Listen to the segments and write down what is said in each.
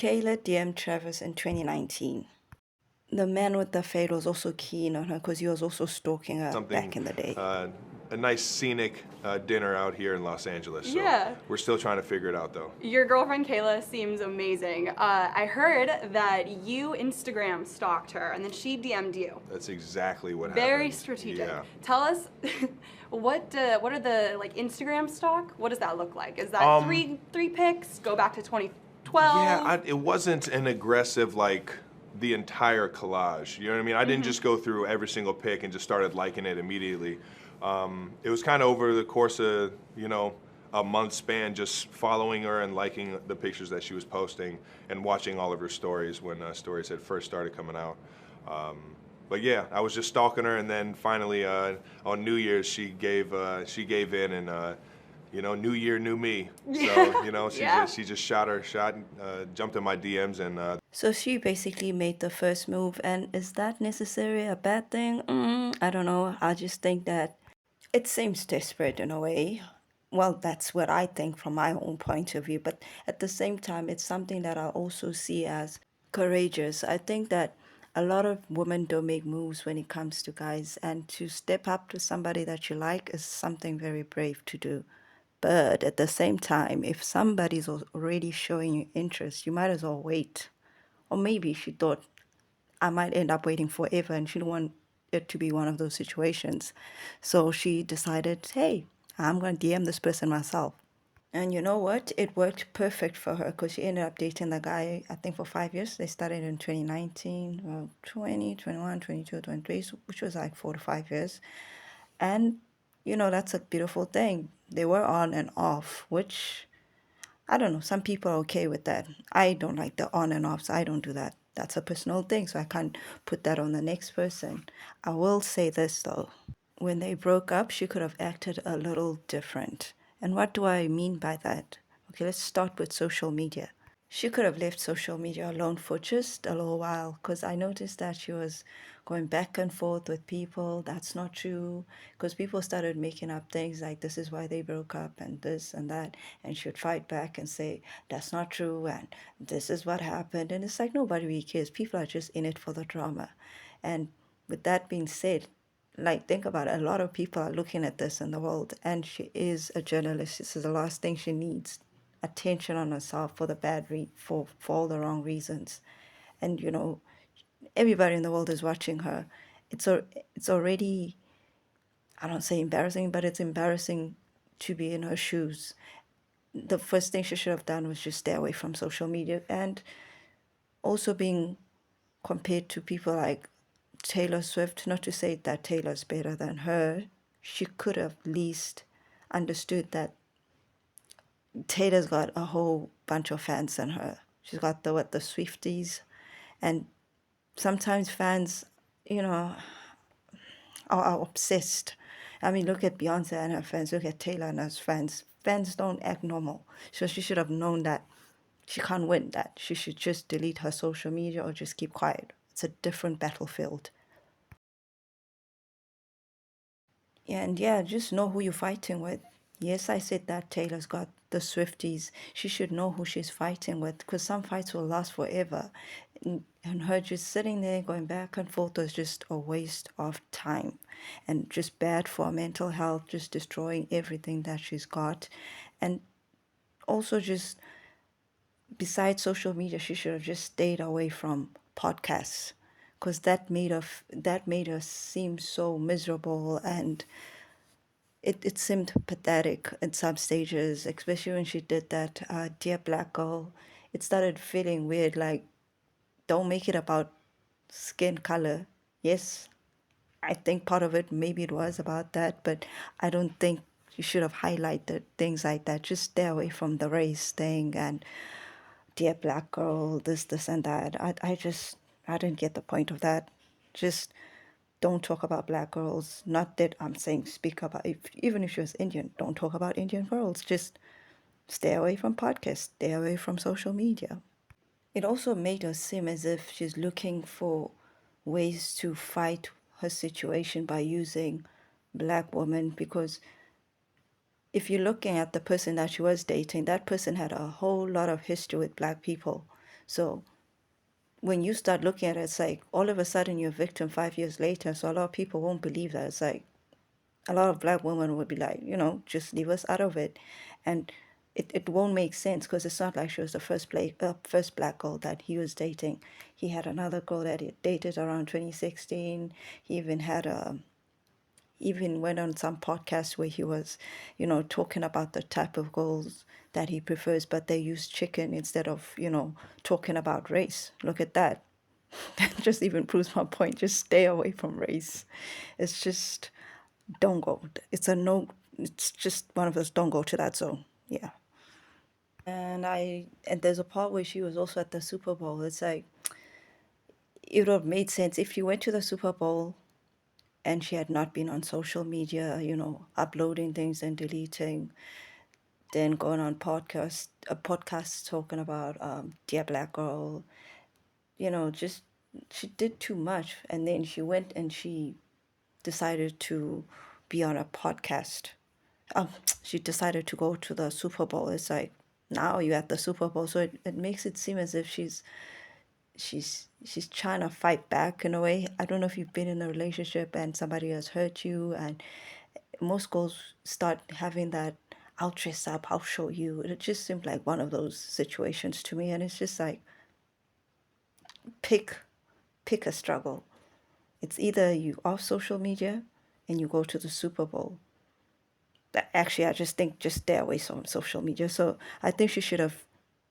Kayla DM'd Travis in 2019. The man with the fade was also keen on her because he was also stalking her back Something, in the day. a nice scenic dinner out here in Los Angeles. So Yeah. we're still trying to figure it out though. Your girlfriend Kayla seems amazing. I heard that you Instagram stalked her and then she DM'd you. That's exactly what Very happened. strategic. Yeah. Tell us, what are the like Instagram stalk? What does that look like? Is that Um, three pics? Go back to 2012. Yeah, it wasn't an aggressive like the entire collage. You know what I mean? I didn't just go through every single pic and just started liking it immediately. It was kind of over the course of a month span, just following her and liking the pictures that she was posting and watching all of her stories when stories had first started coming out. Um, but yeah, I was just stalking her, and then finally on New Year's she gave in and. New year, new me. So, Yeah. she just shot her shot, jumped in my DMs, and So she basically made the first move, and is that necessarily a bad thing? I don't know. I just think that it seems desperate in a way. Well, that's what I think from my own point of view, but at the same time, it's something that I also see as courageous. I think that a lot of women don't make moves when it comes to guys, and to step up to somebody that you like is something very brave to do. But at the same time, if somebody's already showing you interest, you might as well wait. Or maybe she thought I might end up waiting forever and she didn't want it to be one of those situations. So she decided, hey, I'm going to DM this person myself. And you know what? It worked perfect for her because she ended up dating the guy, I think, for 5 years. They started in 2019, well, 20, 21, 22, 23, which was like 4 to 5 years. And, that's a beautiful thing. They were on and off, which I don't know. Some people are okay with that. I don't like the on and offs. I don't do that. That's a personal thing, so I can't put that on the next person. I will say this though. When they broke up, she could have acted a little different. And what do I mean by that? Okay, let's start with social media. She could have left social media alone for just a little while because I noticed that she was going back and forth with people. That's not true. Because people started making up things like this is why they broke up and this and that. And she would fight back and say, that's not true. And this is what happened. And it's like nobody really cares. People are just in it for the drama. And with that being said, like think about it, a lot of people are looking at this in the world, and she is a journalist. This is the last thing she needs, attention on herself for the for all the wrong reasons. And everybody in the world is watching her. It's already, I don't say embarrassing, but it's embarrassing to be in her shoes. The first thing she should have done was just stay away from social media, and also being compared to people like Taylor Swift. Not to say that Taylor's better than her, she could have at least understood that Taylor's got a whole bunch of fans in her. She's got the Swifties, and sometimes fans, you know, are obsessed. I mean, look at Beyonce and her fans. Look at Taylor and her fans. Fans don't act normal. So she should have known that she can't win that. She should just delete her social media or just keep quiet. It's a different battlefield. Yeah, and yeah, just know who you're fighting with. Yes, I said that Taylor's got the Swifties. She should know who she's fighting with because some fights will last forever. And her just sitting there going back and forth was just a waste of time and just bad for her mental health, just destroying everything that she's got. And also, just besides social media, she should have just stayed away from podcasts because that made her seem so miserable, and it seemed pathetic at some stages, especially when she did that Dear Black Girl. It started feeling weird, like, don't make it about skin color. Yes, I think part of it, maybe it was about that, but I don't think you should have highlighted things like that. Just stay away from the race thing and Dear Black Girl, this, and that. I didn't get the point of that. Just don't talk about black girls. Not that I'm saying speak about, even if she was Indian, don't talk about Indian girls. Just stay away from podcasts, stay away from social media. It also made her seem as if she's looking for ways to fight her situation by using black women, because if you're looking at the person that she was dating, that person had a whole lot of history with black people. So when you start looking at it, it's like all of a sudden you're a victim 5 years later. So a lot of people won't believe that. It's like a lot of black women would be like, just leave us out of it. And it won't make sense because it's not like she was the first black girl that he was dating. He had another girl that he dated around 2016. He even went on some podcast where he was, talking about the type of girls that he prefers, but they use chicken instead of, talking about race. Look at that. That just even proves my point. Just stay away from race. It's just don't go. It's a no. It's just one of those don't go to that zone. Yeah. And there's a part where she was also at the Super Bowl. It's like it would have made sense if you went to the Super Bowl and she had not been on social media, uploading things and deleting, then going on podcasts talking about Dear Black Girl, just she did too much. And then she went and she decided to be on a podcast. Um, she decided to go to the Super Bowl. It's like now you're at the Super Bowl, so it makes it seem as if she's trying to fight back in a way. I don't know if you've been in a relationship and somebody has hurt you, and most girls start having that I'll dress up, I'll show you. It just seemed like one of those situations to me, and it's just like pick pick a struggle. It's either you off social media and you go to the Super Bowl. Actually, I just think just stay away from social media. So I think she should have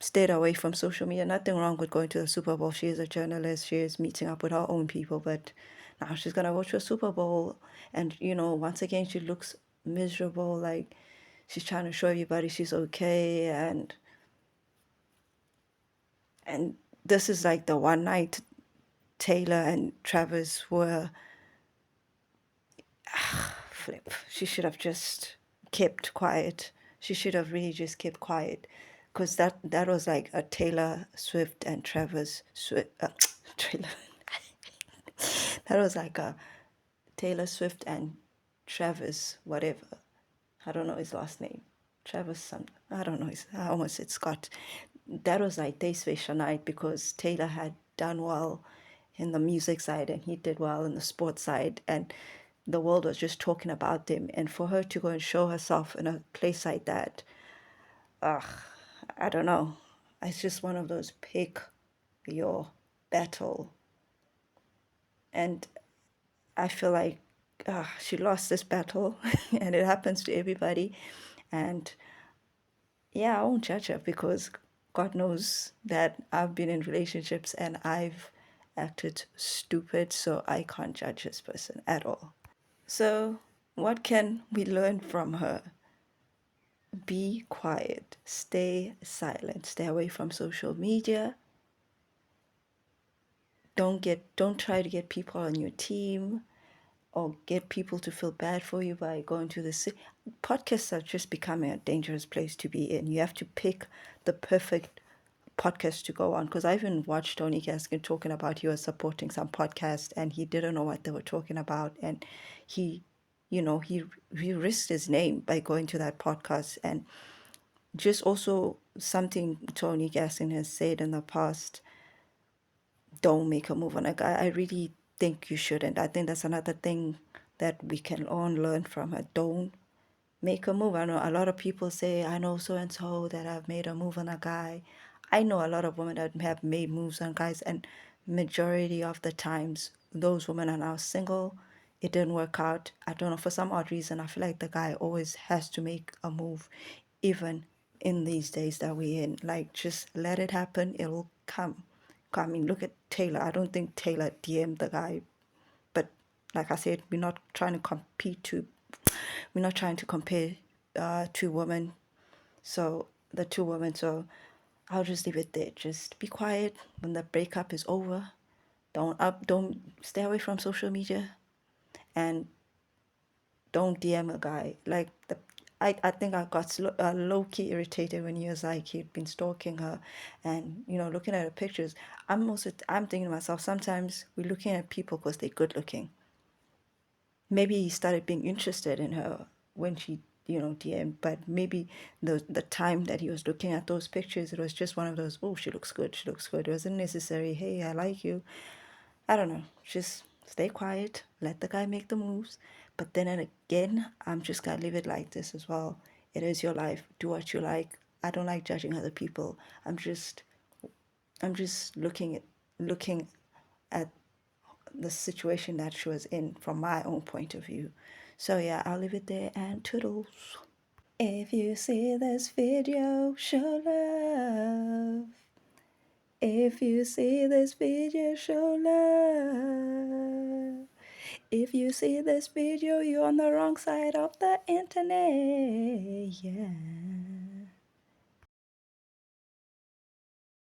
stayed away from social media. Nothing wrong with going to the Super Bowl. She is a journalist. She is meeting up with her own people. But now she's gonna go to a Super Bowl, and once again she looks miserable. Like she's trying to show everybody she's okay, and this is like the one night Taylor and Travis were flip. She should have just kept quiet. She should have really just kept quiet, because that was like a Taylor Swift and Travis Swift Taylor. That was like a Taylor Swift and Travis whatever. I don't know his last name. Travis some. I don't know. I almost said Scott. That was like their special night because Taylor had done well in the music side and he did well in the sports side, and the world was just talking about them. And for her to go and show herself in a place like that, I don't know. It's just one of those pick your battle. And I feel like she lost this battle, and it happens to everybody. And yeah, I won't judge her because God knows that I've been in relationships and I've acted stupid, so I can't judge this person at all. So, what can we learn from her? Be quiet, stay silent, stay away from social media. Don't try to get people on your team or get people to feel bad for you by going to podcasts are just becoming a dangerous place to be in. You have to pick the perfect podcast to go on, because I even watched Tony Gaskin talking about he was supporting some podcast and he didn't know what they were talking about, and he he risked his name by going to that podcast. And just also something Tony Gaskin has said in the past, don't make a move on a guy. I really think you shouldn't. I think that's another thing that we can all learn from her. Don't make a move. I know a lot of people say, I know so and so that have made a move on a guy. I know a lot of women that have made moves on guys, and majority of the times those women are now single. It didn't work out. I don't know, for some odd reason, I feel like the guy always has to make a move, even in these days that we're in. Like, just let it happen. It'll come. I mean, look at Taylor. I don't think Taylor DM'd the guy, but like I said, we're not trying to compare two women. So the two women. So I'll just leave it there. Just be quiet when the breakup is over. Don't stay away from social media, and don't DM a guy. Like I think I got low key irritated when he was like he'd been stalking her, and looking at her pictures. I'm thinking to myself, sometimes we're looking at people because they're good looking. Maybe he started being interested in her when she DM, but maybe the time that he was looking at those pictures, it was just one of those, oh, she looks good, she looks good. It wasn't necessary, hey, I like you. I don't know. Just stay quiet, let the guy make the moves. But then and again, I'm just gonna leave it like this as well. It is your life. Do what you like. I don't like judging other people. I'm just looking at the situation that she was in from my own point of view. So yeah, I'll leave it there and toodles. If you see this video, show love. If you see this video, show love. If you see this video, you're on the wrong side of the internet. Yeah.